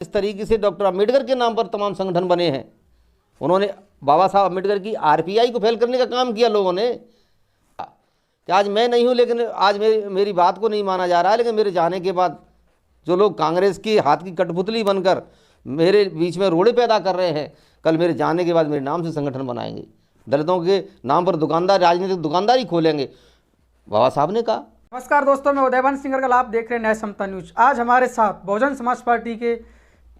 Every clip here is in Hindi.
इस तरीके से डॉक्टर अम्बेडकर के नाम पर तमाम संगठन बने हैं। उन्होंने बाबा साहब अम्बेडकर की आरपीआई को फेल करने का काम किया लोगों ने। कि आज मैं नहीं हूं, लेकिन आज मेरी बात को नहीं माना जा रहा है, लेकिन मेरे जाने के बाद जो लोग कांग्रेस की हाथ की कठपुतली बनकर मेरे बीच में रोड़े पैदा कर रहे हैं, कल मेरे जाने के बाद मेरे नाम से संगठन बनाएंगे, दलितों के नाम पर दुकानदार, राजनीतिक दुकानदारी खोलेंगे, बाबा साहब ने कहा। नमस्कार दोस्तों, मैं उदयवंश सिंगर, आप देख रहे हैं न्याय समता न्यूज। आज हमारे साथ बहुजन समाज पार्टी के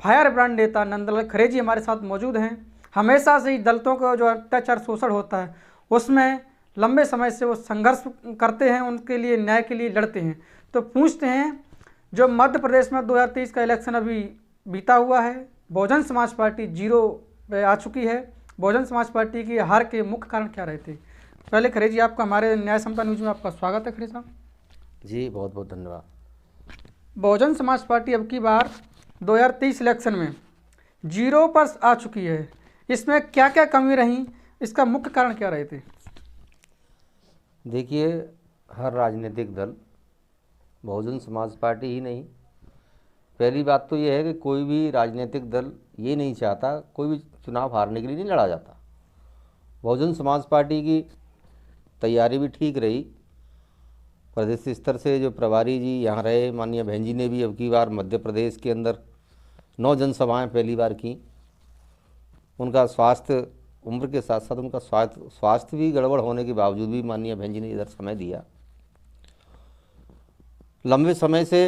फायर ब्रांड नेता नंदलाल खरे जी हमारे साथ मौजूद हैं। हमेशा से ही दलितों का जो अत्याचार शोषण होता है उसमें लंबे समय से वो संघर्ष करते हैं, उनके लिए न्याय के लिए लड़ते हैं। तो पूछते हैं, जो मध्य प्रदेश में 2023 का इलेक्शन अभी बीता हुआ है, बहुजन समाज पार्टी 0 पे आ चुकी है। बहुजन समाज पार्टी की हार के मुख्य कारण क्या रहे थे? पहले खरे जी, आपका हमारे न्याय समता न्यूज में आपका स्वागत है। खरे साहब जी बहुत बहुत धन्यवाद। बहुजन समाज पार्टी अब की बार 2023 इलेक्शन में 0 पर आ चुकी है। इसमें क्या क्या कमी रही, इसका मुख्य कारण क्या रहे थे? देखिए, हर राजनीतिक दल, बहुजन समाज पार्टी ही नहीं, पहली बात तो ये है कि कोई भी राजनीतिक दल ये नहीं चाहता, कोई भी चुनाव हारने के लिए नहीं लड़ा जाता। बहुजन समाज पार्टी की तैयारी भी ठीक रही। प्रदेश स्तर से जो प्रभारी जी यहाँ रहे, माननीय बहन जी ने भी अब की बार मध्य प्रदेश के अंदर 9 जनसभाएं पहली बार की। उनका स्वास्थ्य, उम्र के साथ साथ उनका स्वास्थ्य भी गड़बड़ होने के बावजूद भी माननीय बहन जी ने इधर समय दिया। लंबे समय से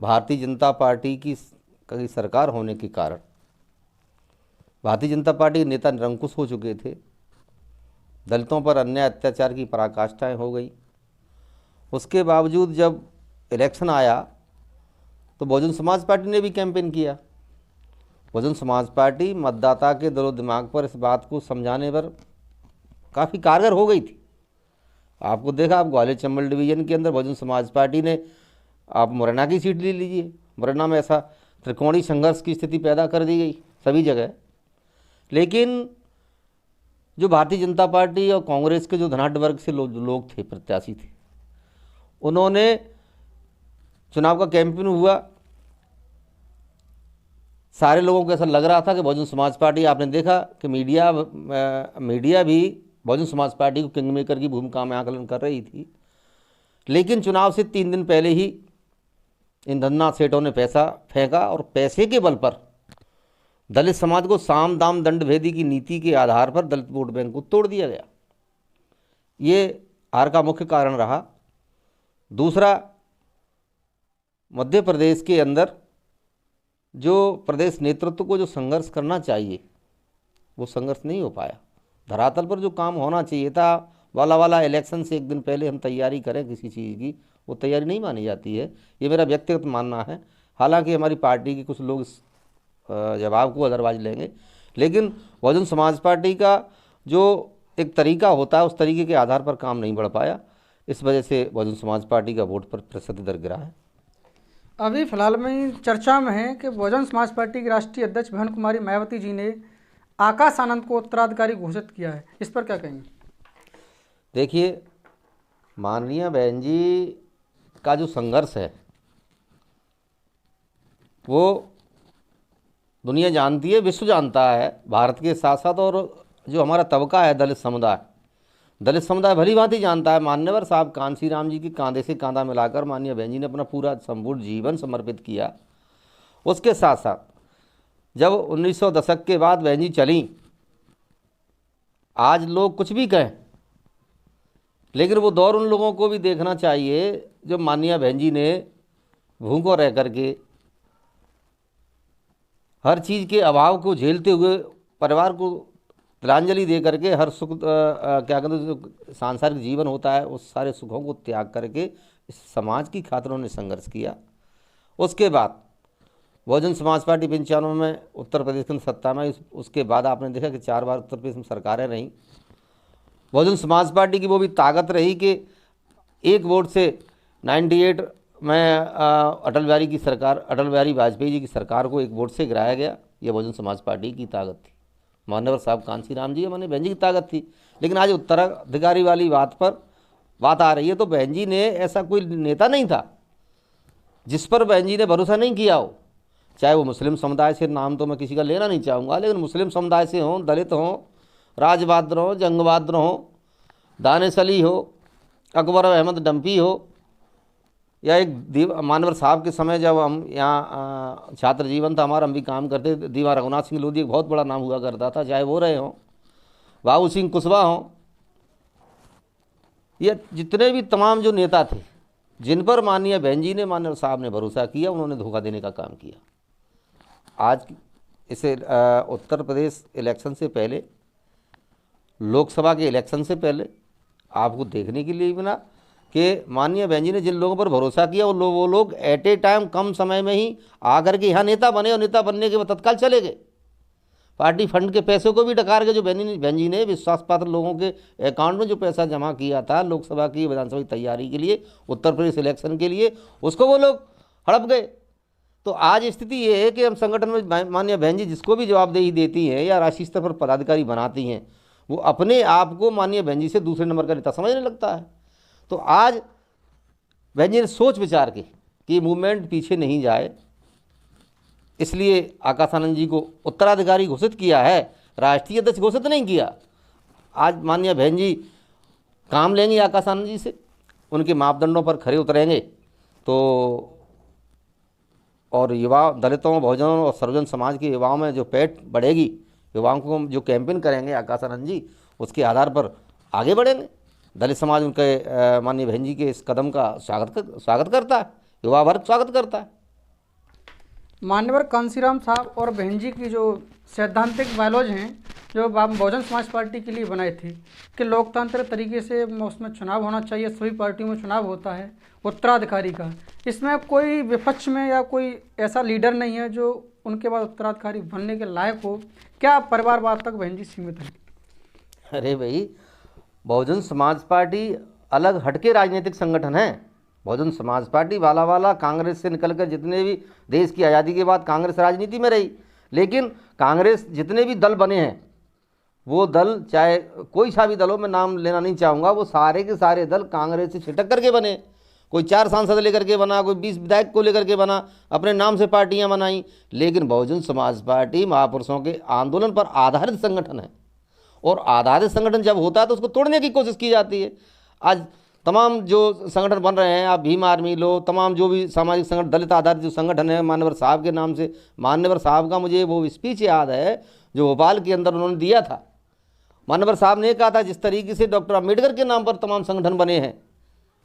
भारतीय जनता पार्टी की सरकार होने के कारण भारतीय जनता पार्टी के नेता निरंकुश हो चुके थे। दलितों पर अन्याय अत्याचार की पराकाष्ठाएं हो गई। उसके बावजूद जब इलेक्शन आया तो बहुजन समाज पार्टी ने भी कैंपेन किया। बहुजन समाज पार्टी मतदाता के दिलो दिमाग पर इस बात को समझाने पर काफ़ी कारगर हो गई थी। आपको देखा, आप ग्वालियर चंबल डिवीज़न के अंदर बहुजन समाज पार्टी ने, आप मुरैना की सीट ले लीजिए, मुरैना में ऐसा त्रिकोणीय संघर्ष की स्थिति पैदा कर दी गई सभी जगह। लेकिन जो भारतीय जनता पार्टी और कांग्रेस के जो धनाढ्य वर्ग से लोग थे, प्रत्याशी थे, उन्होंने चुनाव का कैंपेन हुआ, सारे लोगों को ऐसा लग रहा था कि बहुजन समाज पार्टी, आपने देखा कि मीडिया भी बहुजन समाज पार्टी को किंग मेकर की भूमिका में आकलन कर रही थी। लेकिन चुनाव से 3 दिन पहले ही इन धन्ना सेठों ने पैसा फेंका और पैसे के बल पर दलित समाज को साम दाम दंड भेदी की नीति के आधार पर दलित वोट बैंक को तोड़ दिया गया। ये हार का मुख्य कारण रहा। दूसरा, मध्य प्रदेश के अंदर जो प्रदेश नेतृत्व को जो संघर्ष करना चाहिए वो संघर्ष नहीं हो पाया। धरातल पर जो काम होना चाहिए था, वाला इलेक्शन से 1 दिन पहले हम तैयारी करें किसी चीज़ की, वो तैयारी नहीं मानी जाती है। ये मेरा व्यक्तिगत मानना है। हालांकि हमारी पार्टी के कुछ लोग इस जवाब को अदरवाइज लेंगे, लेकिन बहुजन समाज पार्टी का जो एक तरीका होता है उस तरीके के आधार पर काम नहीं बढ़ पाया। इस वजह से बहुजन समाज पार्टी का वोट पर प्रतिशत दर गिरा है। अभी फिलहाल में चर्चा में है कि बहुजन समाज पार्टी की राष्ट्रीय अध्यक्ष बहन कुमारी मायावती जी ने आकाश आनंद को उत्तराधिकारी घोषित किया है, इस पर क्या कहेंगे? देखिए, माननीय बहन जी का जो संघर्ष है वो दुनिया जानती है, विश्व जानता है। भारत के साथ साथ और जो हमारा तबका है दलित समुदाय भली भांति जानता है। मान्यवर साहब कांसी राम जी के कांधे से कांधा मिलाकर माननीय बहन जी ने अपना पूरा संपूर्ण जीवन समर्पित किया। उसके साथ साथ जब 1900 दशक के बाद बहन जी चली, आज लोग कुछ भी कहें, लेकिन वो दौर उन लोगों को भी देखना चाहिए जो माननीय बहन जी ने भूखों रह करके, हर चीज़ के अभाव को झेलते हुए, परिवार को तिलांजलि दे करके, हर सुख क्या कहते हैं, जो सांसारिक जीवन होता है उस सारे सुखों को त्याग करके इस समाज की खातिर उन्होंने संघर्ष किया। उसके बाद बहुजन समाज पार्टी 95 में उत्तर प्रदेश की सत्ता में, उसके बाद आपने देखा कि 4 बार उत्तर प्रदेश में सरकारें रहीं। बहुजन समाज पार्टी की वो भी ताकत रही कि 1 वोट से 98 में अटल बिहारी वाजपेयी जी की सरकार को 1 वोट से गिराया गया। ये बहुजन समाज पार्टी की ताकत थी। मान्यवर साहब कांसी राम जी, माननीय बहन जी की ताकत थी। लेकिन आज उत्तराधिकारी वाली बात आ रही है, तो बहन जी ने, ऐसा कोई नेता नहीं था जिस पर बहन जी ने भरोसा नहीं किया हो। चाहे वो मुस्लिम समुदाय से, नाम तो मैं किसी का लेना नहीं चाहूँगा, लेकिन मुस्लिम समुदाय से हों, दलित हों, राज बहादुर हों, जंग बहादुर हों, दानिश अली हो, अकबर अहमद डंपी हो, या एक मानवर साहब के समय जब हम यहाँ छात्र जीवन था हमारा, हम भी काम करते थे, दीवा रघुनाथ सिंह लोधी एक बहुत बड़ा नाम हुआ करता था, चाहे वो रहे हों, बाबू सिंह कुशवाहा हों, ये जितने भी तमाम जो नेता थे जिन पर माननीय बहन जी ने, माननीय साहब ने भरोसा किया, उन्होंने धोखा देने का काम किया। आज इसे उत्तर प्रदेश इलेक्शन से पहले, लोकसभा के इलेक्शन से पहले आपको देखने के लिए बिना कि माननीय बहन जी ने जिन लोगों पर भरोसा किया वो लोग एट ए टाइम कम समय में ही आकर के यहाँ नेता बने, और नेता बनने के बाद तत्काल चले गए। पार्टी फंड के पैसों को भी डकार के जो बहन जी ने विश्वास पात्र लोगों के अकाउंट में जो पैसा जमा किया था लोकसभा की, विधानसभा की तैयारी के लिए, उत्तर प्रदेश इलेक्शन के लिए, उसको वो लोग हड़प गए। तो आज स्थिति ये है कि हम संगठन में माननीय बहन जी जिसको भी जवाबदेही देती हैं या राष्ट्रीय स्तर पर पदाधिकारी बनाती हैं, वो अपने आप को माननीय बहन जी से दूसरे नंबर का नेता समझने लगता है। तो आज बहन जी ने सोच विचार के कि मूवमेंट पीछे नहीं जाए, इसलिए आकाश आनंद जी को उत्तराधिकारी घोषित किया है, राष्ट्रीय अध्यक्ष घोषित नहीं किया। आज माननीय बहन जी काम लेंगे आकाश आनंद जी से, उनके मापदंडों पर खरे उतरेंगे तो, और युवा दलितों, बहुजनों और सर्वजन समाज के युवाओं में जो पैठ बढ़ेगी, युवाओं को जो कैंपेन करेंगे आकाश आनंद जी, उसके आधार पर आगे बढ़ेंगे। दलित समाज उनके माननीय बहन जी के इस कदम का स्वागत करता है, युवा वर्ग स्वागत करता है। मान्यवर कांसीराम साहब और बहन जी की जो सैद्धांतिक बायोलॉजी हैं जो बहुजन समाज पार्टी के लिए बनाए थे कि लोकतांत्रिक तरीके से उसमें चुनाव होना चाहिए, सभी पार्टियों में चुनाव होता है उत्तराधिकारी का, इसमें कोई विपक्ष में या कोई ऐसा लीडर नहीं है जो उनके बाद उत्तराधिकारी बनने के लायक हो, क्या परिवारवाद तक बहन जी सीमित है? अरे भाई, बहुजन समाज पार्टी अलग हटके राजनीतिक संगठन है। बहुजन समाज पार्टी वाला कांग्रेस से निकलकर जितने भी देश की आज़ादी के बाद कांग्रेस राजनीति में रही, लेकिन कांग्रेस जितने भी दल बने हैं वो दल, चाहे कोई सा भी दल हो, मैं नाम लेना नहीं चाहूँगा, वो सारे के सारे दल कांग्रेस से छिटक करके बने। कोई 4 सांसद लेकर के बना, कोई 20 विधायक को लेकर के बना, अपने नाम से पार्टियां बनाई, लेकिन बहुजन समाज पार्टी महापुरुषों के आंदोलन पर आधारित संगठन है, और आधारित संगठन जब होता है तो उसको तोड़ने की कोशिश की जाती है। आज तमाम जो संगठन बन रहे हैं, आप भीम आर्मी लो, तमाम जो भी सामाजिक संगठन, दलित आधारित जो संगठन है, मान्यवर साहब के नाम से, मान्यवर साहब का मुझे वो स्पीच याद है जो भोपाल के अंदर उन्होंने दिया था। मान्यवर साहब ने कहा था जिस तरीके से डॉक्टर अम्बेडकर के नाम पर तमाम संगठन बने हैं,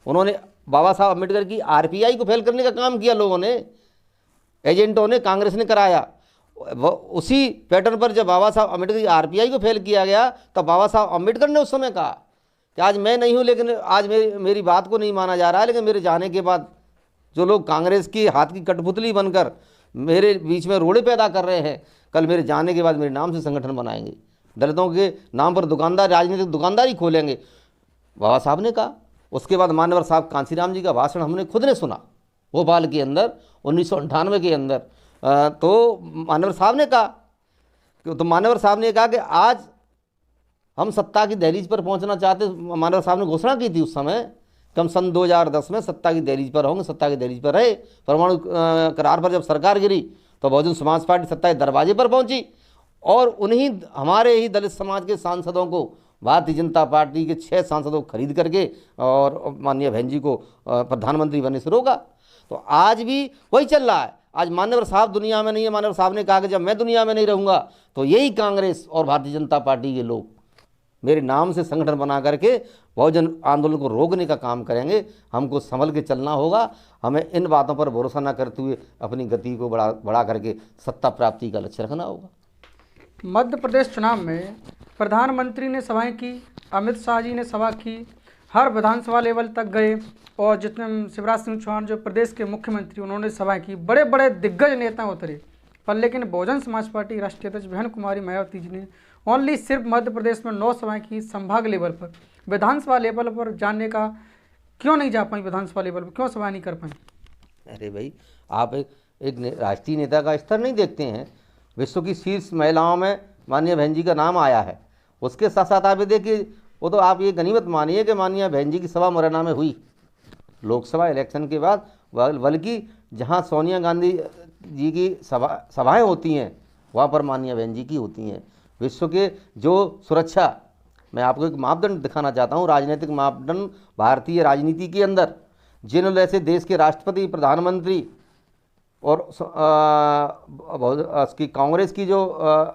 उन्होंने बाबा साहब अम्बेडकर की आरपीआई को फेल करने का काम किया, लोगों ने, एजेंटों ने, कांग्रेस ने कराया। उसी पैटर्न पर जब बाबा साहब अम्बेडकर की आरपीआई को फेल किया गया, तब बाबा साहब अम्बेडकर ने उस समय कहा कि आज मैं नहीं हूं, लेकिन आज मेरी बात को नहीं माना जा रहा है, लेकिन मेरे जाने के बाद जो लोग कांग्रेस की हाथ की कठपुतली बनकर मेरे बीच में रोड़े पैदा कर रहे हैं, कल मेरे जाने के बाद मेरे नाम से संगठन बनाएंगे, दलितों के नाम पर दुकानदार, राजनीतिक दुकानदारी खोलेंगे, बाबा साहब ने कहा। उसके बाद मान्यवर साहब कांसीराम जी का भाषण हमने खुद ने सुना भोपाल के अंदर 1998 के अंदर। तो मान्यवर साहब ने कहा, तो मान्यवर साहब ने कहा कि आज हम सत्ता की दहलीज पर पहुंचना चाहते। मान्यवर साहब ने घोषणा की थी उस समय कि हम सन 2010 में सत्ता की दहलीज पर होंगे, सत्ता की दहलीज पर रहे। परमाणु करार पर जब सरकार गिरी तो बहुजन समाज पार्टी सत्ता के दरवाजे पर पहुंची, और उन्हीं हमारे ही दलित समाज के सांसदों को, भारतीय जनता पार्टी के 6 सांसदों को खरीद करके और माननीय बहन जी को प्रधानमंत्री बनने से रोका। तो आज भी वही चल रहा है। आज मान्यवर साहब दुनिया में नहीं है। मान्यवर साहब ने कहा कि जब मैं दुनिया में नहीं रहूँगा तो यही कांग्रेस और भारतीय जनता पार्टी के लोग मेरे नाम से संगठन बना करके बहुजन आंदोलन को रोकने का काम करेंगे। हमको संभल के चलना होगा। हमें इन बातों पर भरोसा न करते हुए अपनी गति को बढ़ा करके सत्ता प्राप्ति का लक्ष्य रखना होगा। मध्य प्रदेश चुनाव में प्रधानमंत्री ने सभाएं की, अमित शाह जी ने सभा की, हर विधानसभा लेवल तक गए, और जितने शिवराज सिंह चौहान जो प्रदेश के मुख्यमंत्री उन्होंने सभाएं की, बड़े बड़े दिग्गज नेता उतरे, पर लेकिन बहुजन समाज पार्टी राष्ट्रीय अध्यक्ष बहन कुमारी मायावती जी ने ओनली सिर्फ मध्य प्रदेश में 9 सभाएं की। संभाग लेवल पर, विधानसभा लेवल पर जाने का क्यों नहीं जा पाई? विधानसभा लेवल पर क्यों सभा नहीं कर पाई? अरे भाई, आप एक राष्ट्रीय नेता का स्तर नहीं देखते हैं। विश्व की शीर्ष महिलाओं में माननीय बहन जी का नाम आया है। उसके साथ साथ आप ये देखिए, वो तो आप ये गनीमत मानिए कि माननीय बहन जी की सभा मुरैना में हुई लोकसभा इलेक्शन के बाद, बल्कि जहाँ सोनिया गांधी जी की सभाएं होती हैं वहाँ पर माननीय बहन जी की होती हैं। विश्व के जो सुरक्षा, मैं आपको एक मापदंड दिखाना चाहता हूँ, राजनीतिक मापदंड भारतीय राजनीति के अंदर जिन ऐसे देश के राष्ट्रपति, प्रधानमंत्री और उसकी कांग्रेस की जो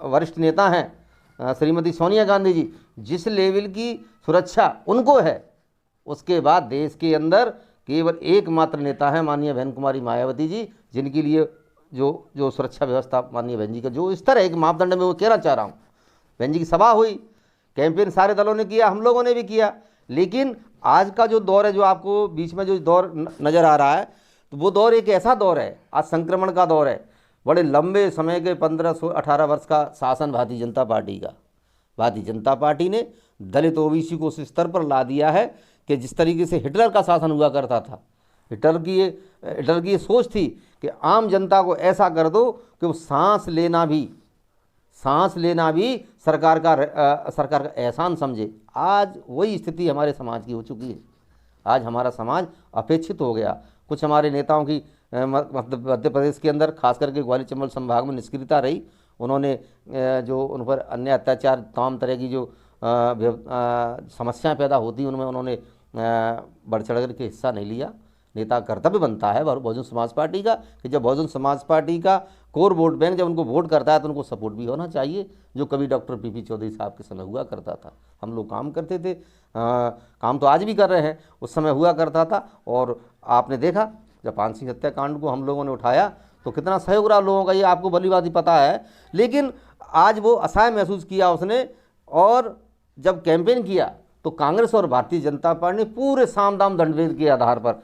वरिष्ठ नेता हैं श्रीमती सोनिया गांधी जी, जिस लेवल की सुरक्षा उनको है, उसके बाद देश के अंदर केवल एकमात्र नेता है माननीय बहन कुमारी मायावती जी, जिनके लिए जो सुरक्षा व्यवस्था माननीय बहन जी का जो स्तर है, एक मापदंड में वो कहना चाह रहा हूँ। बहन जी की सभा हुई, कैंपेन सारे दलों ने किया, हम लोगों ने भी किया, लेकिन आज का जो दौर है, जो आपको बीच में जो दौर नज़र आ रहा है, तो वो दौर एक ऐसा दौर है, आज संक्रमण का दौर है। बड़े लंबे समय के 15-18 वर्ष का शासन भारतीय जनता पार्टी का, भारतीय जनता पार्टी ने दलित ओबीसी को उस स्तर पर ला दिया है कि जिस तरीके से हिटलर का शासन हुआ करता था। हिटलर की ये सोच थी कि आम जनता को ऐसा कर दो कि वो सांस लेना भी सरकार का एहसान समझे। आज वही स्थिति हमारे समाज की हो चुकी है। आज हमारा समाज अपेक्षित हो गया। कुछ हमारे नेताओं की मध्य प्रदेश के अंदर खास करके ग्वालियर चंबल संभाग में निष्क्रियता रही। उन्होंने जो उन पर अन्य अत्याचार, तमाम तरह की जो समस्याएं पैदा होती उनमें उन्होंने बढ़ चढ़ करके हिस्सा नहीं लिया। नेता कर्तव्य बनता है बहुजन समाज पार्टी का कि जब बहुजन समाज पार्टी का कोर वोट बैंक जब उनको वोट करता है तो उनको सपोर्ट भी होना चाहिए, जो कभी डॉक्टर पीपी चौधरी साहब के समय हुआ करता था। हम लोग काम करते थे, काम तो आज भी कर रहे हैं, उस समय हुआ करता था। और आपने देखा जब पान सिंह हत्याकांड को हम लोगों ने उठाया तो कितना सहयोग रहा लोगों का, ये आपको भली भांति पता है। लेकिन आज वो असहाय महसूस किया उसने, और जब कैंपेन किया तो कांग्रेस और भारतीय जनता पार्टी ने पूरे साम दाम दंडभेद के आधार पर,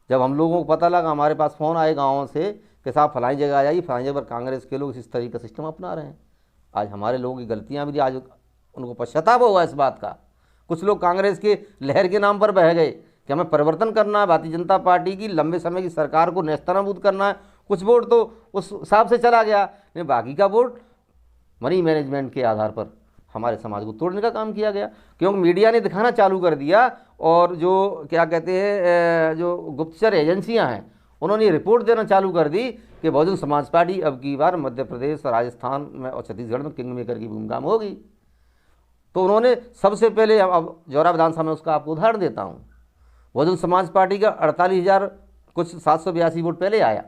जब हम लोगों को पता लगा, हमारे पास फ़ोन आए गाँवों से कि साहब फलाई जगह आ जाइए, फलाई जगह पर कांग्रेस के लोग इस तरीके का सिस्टम अपना रहे हैं। आज हमारे लोगों की गलतियाँ भी, आज उनको पश्चाताप हुआ इस बात का। कुछ लोग कांग्रेस के लहर के नाम पर बह गए कि हमें परिवर्तन करना है, भारतीय जनता पार्टी की लंबे समय की सरकार को नेस्तनाबूद करना है। कुछ वोट तो उस हिसाब से चला गया, लेकिन बाकी का वोट मनी मैनेजमेंट के आधार पर हमारे समाज को तोड़ने का काम किया गया, क्योंकि मीडिया ने दिखाना चालू कर दिया। और जो क्या कहते हैं, जो गुप्तचर एजेंसियां हैं, उन्होंने रिपोर्ट देना चालू कर दी कि बहुजन समाज पार्टी अब की बार मध्य प्रदेश, राजस्थान में और छत्तीसगढ़ में किंग मेकर की भूमिका में होगी। तो उन्होंने सबसे पहले, अब जौरा विधानसभा में उसका आपको उदाहरण देता हूँ, बहुजन समाज पार्टी का 48,000 कुछ 782 वोट पहले आया।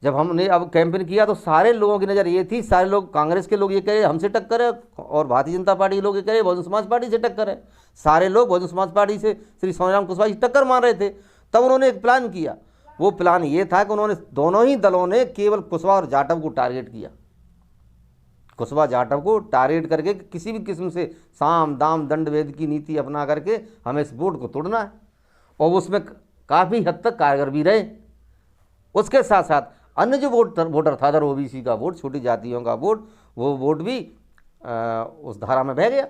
जब हमने अब कैंपेन किया तो सारे लोगों की नज़र ये थी, सारे लोग, कांग्रेस के लोग ये कह रहे हमसे टक्कर है, और भारतीय जनता पार्टी के लोग ये कह रहे बहुजन समाज पार्टी से टक्कर है। सारे लोग बहुजन समाज पार्टी से श्री सोनिराम कुशवाहा जी टक्कर मान रहे थे। तब उन्होंने एक प्लान किया। वो प्लान ये था कि उन्होंने, दोनों ही दलों ने केवल कुशवाहा और जाटव को टारगेट किया। कुशवाहा जाटव को टारगेट करके किसी भी किस्म से साम दाम दंडभेद की नीति अपना करके हमें इस वोट को तोड़ना है, और उसमें काफ़ी हद तक कारगर भी रहे। उसके साथ साथ अन्य जो वोटर था, अदर ओबीसी का वोट, छोटी जातियों का वोट, वो वोट भी उस धारा में बह गया।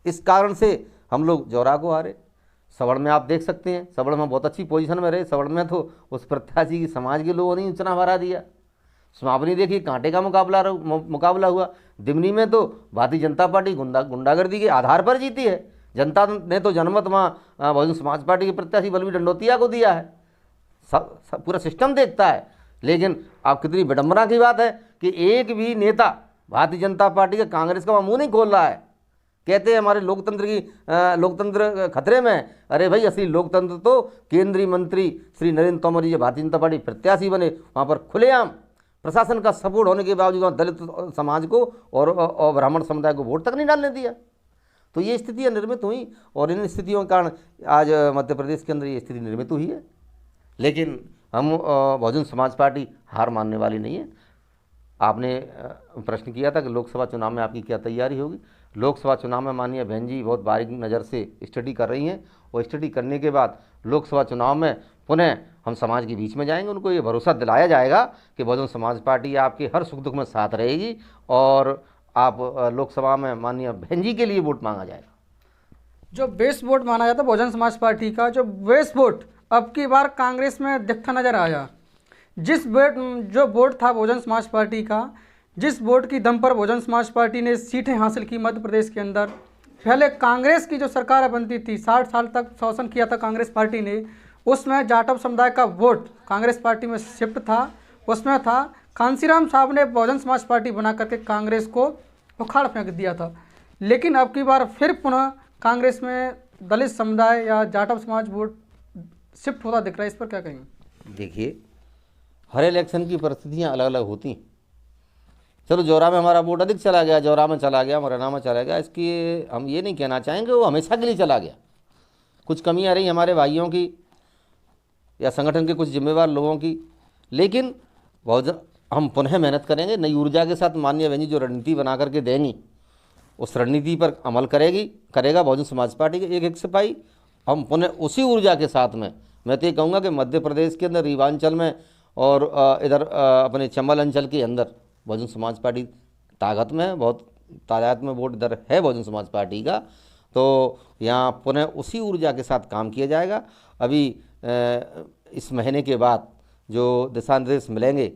इस कारण से हम लोग जौरा को हारे। सवर्ण में आप देख सकते हैं, सवर्ण में बहुत अच्छी पोजीशन में रहे। सवर्ण में तो उस प्रत्याशी की समाज के लोगों ने चुनाव हरा दिया। समापनी देखिए, कांटे का मुकाबला हुआ। दिमनी में तो भारतीय जनता पार्टी गुंडागर्दी के आधार पर जीती है। जनता ने तो जनमत वहाँ बहुजन समाज पार्टी के प्रत्याशी बलवी डंडोतिया को दिया है। पूरा सिस्टम देखता है। लेकिन आप कितनी विडंबना की बात है कि एक भी नेता भारतीय जनता पार्टी का, कांग्रेस का मुंह नहीं खोल रहा है। कहते हैं हमारे लोकतंत्र खतरे में। अरे भाई, असली लोकतंत्र तो केंद्रीय मंत्री श्री नरेंद्र तोमर जी भारतीय जनता पार्टी प्रत्याशी बने, वहाँ पर खुलेआम प्रशासन का सपोर्ट होने के बावजूद वहाँ दलित समाज को और ब्राह्मण समुदाय को वोट तक नहीं डालने दिया। तो ये स्थितियाँ निर्मित हुई, और इन स्थितियों के कारण आज मध्य प्रदेश के अंदर ये स्थिति निर्मित हुई है। लेकिन हम बहुजन समाज पार्टी हार मानने वाली नहीं है। आपने प्रश्न किया था कि लोकसभा चुनाव में आपकी क्या तैयारी होगी। लोकसभा चुनाव में माननीय बहन जी बहुत बारीक नज़र से स्टडी कर रही हैं, और स्टडी करने के बाद लोकसभा चुनाव में पुनः हम समाज के बीच में जाएंगे। उनको ये भरोसा दिलाया जाएगा कि बहुजन समाज पार्टी आपके हर सुख दुख में साथ रहेगी, और आप लोकसभा में माननीय बहन जी के लिए वोट मांगा जाएगा। जो बेस वोट माना जाता है बहुजन समाज पार्टी का, जो बेस वोट अब की बार कांग्रेस में दिखता नजर आया। जो वोट था बहुजन समाज पार्टी का, जिस वोट की दम पर बहुजन समाज पार्टी ने सीटें हासिल की मध्य प्रदेश के अंदर, पहले कांग्रेस की जो सरकार बनती थी, 60 साल तक शासन किया था कांग्रेस पार्टी ने, उसमें जाटव समुदाय का वोट कांग्रेस पार्टी में शिफ्ट था, उसमें था कांसीराम साहब ने बहुजन समाज पार्टी बना करके कांग्रेस को उखाड़ फेंक दिया था। लेकिन अब की बार फिर पुनः कांग्रेस में दलित समुदाय या जाटव समाज वोट शिफ्ट होता दिख रहा है, इस पर क्या कहेंगे? देखिए, हर इलेक्शन की परिस्थितियाँ अलग अलग होती हैं। चलो जौरा में हमारा वोट अधिक चला गया, जौरा में चला गया, मुरैना में चला गया, इसकी हम ये नहीं कहना चाहेंगे वो हमेशा के लिए चला गया। कुछ कमियां रही हमारे भाइयों की या संगठन के कुछ जिम्मेवार लोगों की, लेकिन बहुत हम पुनः मेहनत करेंगे। नई ऊर्जा के साथ माननीय बहन जी जो रणनीति बना करके देंगी, उस रणनीति पर अमल करेगा बहुजन समाज पार्टी के एक सिपाही। हम पुनः उसी ऊर्जा के साथ में, मैं तो ये कहूँगा कि मध्य प्रदेश के अंदर, रीवांचल में और इधर अपने चंबल अंचल के अंदर बहुजन समाज पार्टी ताकत में है, बहुत तादाद में वोट इधर है बहुजन समाज पार्टी का। तो यहाँ पुनः उसी ऊर्जा के साथ काम किया जाएगा। अभी इस महीने के बाद जो दिशा निर्देश मिलेंगे,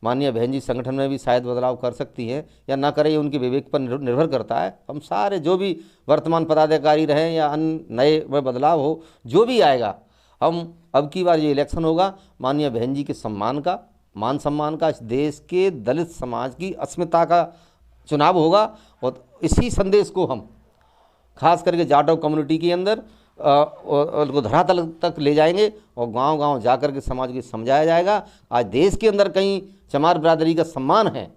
माननीय बहन जी संगठन में भी शायद बदलाव कर सकती हैं या ना करें, ये उनके विवेक पर निर्भर करता है। हम सारे जो भी वर्तमान पदाधिकारी रहें या अन्य नए में बदलाव हो, जो भी आएगा, हम अब की बार ये इलेक्शन होगा माननीय बहन जी के सम्मान का, मान सम्मान का, इस देश के दलित समाज की अस्मिता का चुनाव होगा। और इसी संदेश को हम खास करके जाटव कम्युनिटी के अंदर उनको धरातल तक ले जाएंगे और गांव-गांव जाकर के समाज को समझाया जाएगा। आज देश के अंदर कहीं चमार बिरादरी का सम्मान है,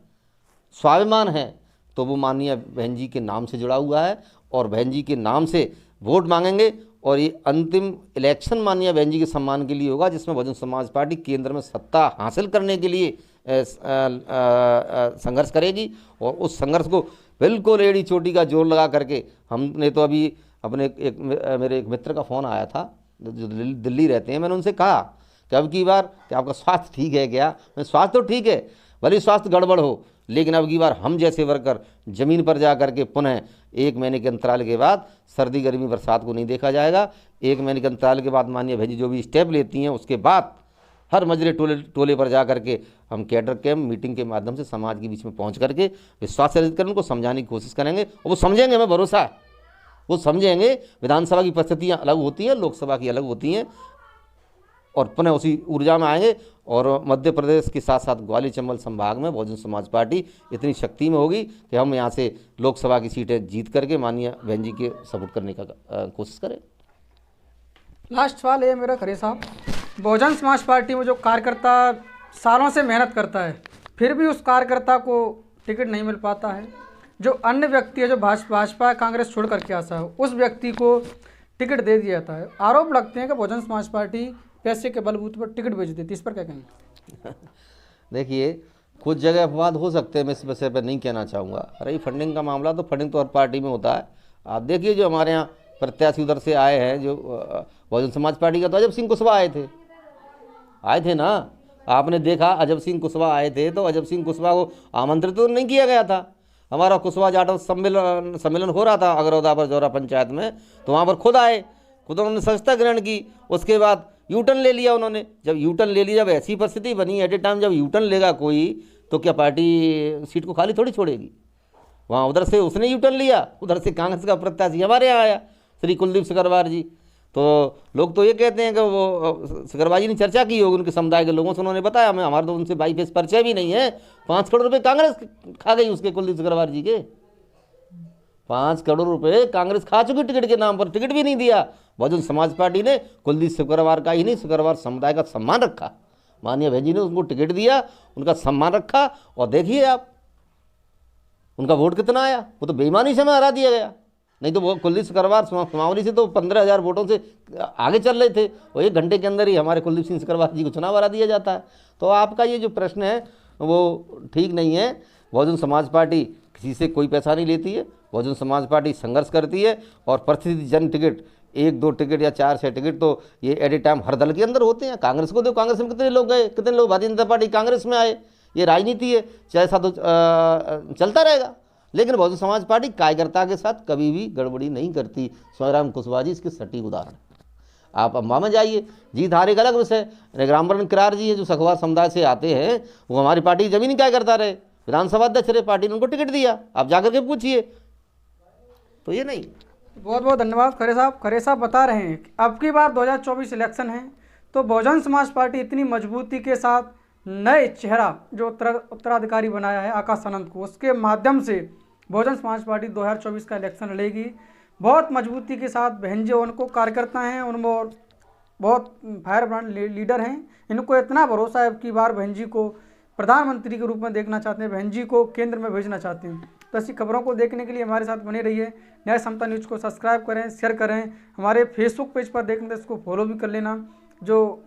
स्वाभिमान है, तो वो माननीय बहन जी के नाम से जुड़ा हुआ है और बहन जी के नाम से वोट मांगेंगे। और ये अंतिम इलेक्शन माननीय बहन जी के सम्मान के लिए होगा, जिसमें बहुजन समाज पार्टी केंद्र में सत्ता हासिल करने के लिए संघर्ष करेगी। और उस संघर्ष को बिल्कुल एड़ी चोटी का जोर लगा करके, हमने तो अभी अपने मेरे एक मित्र का फ़ोन आया था जो दिल्ली रहते हैं, मैंने उनसे कहा कि अब की बार कि आपका स्वास्थ्य ठीक है क्या? मैं स्वास्थ्य तो ठीक है, भले स्वास्थ्य गड़बड़ हो, लेकिन अब की बार हम जैसे वर्कर ज़मीन पर जा कर के पुनः 1 महीने के अंतराल के बाद, सर्दी गर्मी बरसात को नहीं देखा जाएगा। 1 महीने के अंतराल के बाद माननीय भाई जो भी स्टेप लेती हैं, उसके बाद हर मजरे टोले पर जा करके हम कैडर कैंप मीटिंग के माध्यम से समाज के बीच में पहुंच करके विश्वास अर्जित कर उनको समझाने की कोशिश करेंगे। और वो समझेंगे, हमें भरोसा है वो समझेंगे। विधानसभा की परिस्थितियाँ अलग होती हैं, लोकसभा की अलग होती हैं, और पुनः उसी ऊर्जा में आएंगे। और मध्य प्रदेश के साथ साथ ग्वालियर चंबल संभाग में बहुजन समाज पार्टी इतनी शक्ति में होगी कि हम यहाँ से लोकसभा की सीटें जीत करके माननीय बहन जी के सपोर्ट करने का कोशिश करें। लास्ट सवाल है मेरा खरे साहब, बहुजन समाज पार्टी में जो कार्यकर्ता सालों से मेहनत करता है, फिर भी उस कार्यकर्ता को टिकट नहीं मिल पाता है, जो अन्य व्यक्ति है जो भाजपा कांग्रेस छोड़ करके आता है, उस व्यक्ति को टिकट दे दिया जाता है। आरोप लगते हैं कि बहुजन समाज पार्टी पैसे के बलबूते पर टिकट बेच देती है, इस पर क्या कहेंगे? देखिए, कुछ जगह अपवाद हो सकते हैं, मैं इस विषय पर नहीं कहना चाहूँगा। रही फंडिंग का मामला, तो फंडिंग तो हर पार्टी में होता है। आप देखिए जो हमारे यहाँ प्रत्याशी उधर से आए हैं, जो बहुजन समाज पार्टी का, तो अजब सिंह कुशवाहा आए थे ना, आपने देखा अजब सिंह कुशवाहा आए थे, तो अजब सिंह कुशवाहा को आमंत्रित तो नहीं किया गया था। हमारा कुशवाहा जाटव सम्मेलन हो रहा था अगरौदा पर जौरा पंचायत में, तो वहाँ पर खुद आए, खुद उन्होंने सदस्यता ग्रहण की, उसके बाद यूटर्न ले लिया उन्होंने। जब यूटर्न ले लिया, जब ऐसी परिस्थिति बनी एट ए टाइम, जब यूटर्न लेगा कोई, तो क्या पार्टी सीट को खाली थोड़ी छोड़ेगी? वहाँ उधर से उसने यूटर्न लिया, उधर से कांग्रेस का प्रत्याशी हमारे यहाँ आया, श्री कुलदीप सिकरवार जी। तो लोग तो ये कहते हैं कि वो सिकरवार जी ने चर्चा की होगी उनके समुदाय के लोगों से, उन्होंने बताया हमें, हमारा तो उनसे बाई फेस परिचय भी नहीं है। 5 करोड़ रुपये कांग्रेस खा गई उसके, कुलदीप सिकरवार जी के 5 करोड़ रुपये कांग्रेस खा चुकी टिकट के नाम पर, टिकट भी नहीं दिया। बहुजन समाज पार्टी ने कुलदीप सिकरवार का ही नहीं, सिकरवार समुदाय का सम्मान रखा। माननीय बहन जी ने उनको टिकट दिया, उनका सम्मान रखा, और देखिए आप उनका वोट कितना आया। वो तो बेईमानी से हमें हरा दिया गया, नहीं तो वो कुलदीप सिकरवार सुमावली से तो 15,000 वोटों से आगे चल रहे थे, और 1 घंटे के अंदर ही हमारे कुलदीप सिंह सिकरवार जी को चुनाव हरा दिया जाता है। तो आपका ये जो प्रश्न है वो ठीक नहीं है। बहुजन समाज पार्टी किसी से कोई पैसा नहीं लेती है, बहुजन समाज पार्टी संघर्ष करती है, और प्रतिनिधि जन टिकट 1-2 टिकट या 4-6 टिकट तो ये एट ए टाइम हर दल के अंदर होते हैं। कांग्रेस को दो, कांग्रेस में कितने लोग गए, कितने लोग भारतीय जनता पार्टी कांग्रेस में आए, ये राजनीति है, चाहे ऐसा तो चलता रहेगा। लेकिन बहुजन समाज पार्टी कार्यकर्ता के साथ कभी भी गड़बड़ी नहीं करती। स्वयंराम कुशवाहा जी इसके सटीक उदाहरण। आप अम्बा में जाइए, जीत हार एक अलग विषय। रामवरण किरार जी है जो सखवार समुदाय से आते हैं, वो हमारी पार्टी की जमीन क्या करता रहे, विधानसभा अध्यक्ष रहे, पार्टी ने उनको टिकट दिया, आप जाकर के पूछिए। तो ये नहीं। बहुत बहुत धन्यवाद खरे साहब। खरे साहब बता रहे हैं कि अब की बार 2024 इलेक्शन है, तो बहुजन समाज पार्टी इतनी मजबूती के साथ नए चेहरा जो उत्तराधिकारी बनाया है आकाश आनंद को, उसके माध्यम से बहुजन समाज पार्टी 2024 का इलेक्शन लड़ेगी। बहुत मजबूती के साथ बहन जी उनको कार्यकर्ता हैं, उनमें बहुत फायर ब्रांड लीडर हैं। इनको इतना भरोसा है कि बार बहन जी को प्रधानमंत्री के रूप में देखना चाहते हैं, बहन जी को केंद्र में भेजना चाहते हैं। तो ऐसी खबरों को देखने के लिए हमारे साथ बने रहिए। न्याय समता न्यूज़ को सब्सक्राइब करें, शेयर करें। हमारे फेसबुक पेज पर देखने तो इसको फॉलो भी कर लेना, जो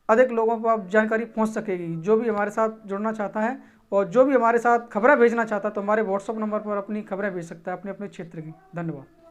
अधिक लोगों पर आप जानकारी पहुंच सकेगी। जो भी हमारे साथ जुड़ना चाहता है और जो भी हमारे साथ खबरें भेजना चाहता है तो हमारे व्हाट्सएप नंबर पर अपनी खबरें भेज सकता है अपने अपने क्षेत्र की। धन्यवाद।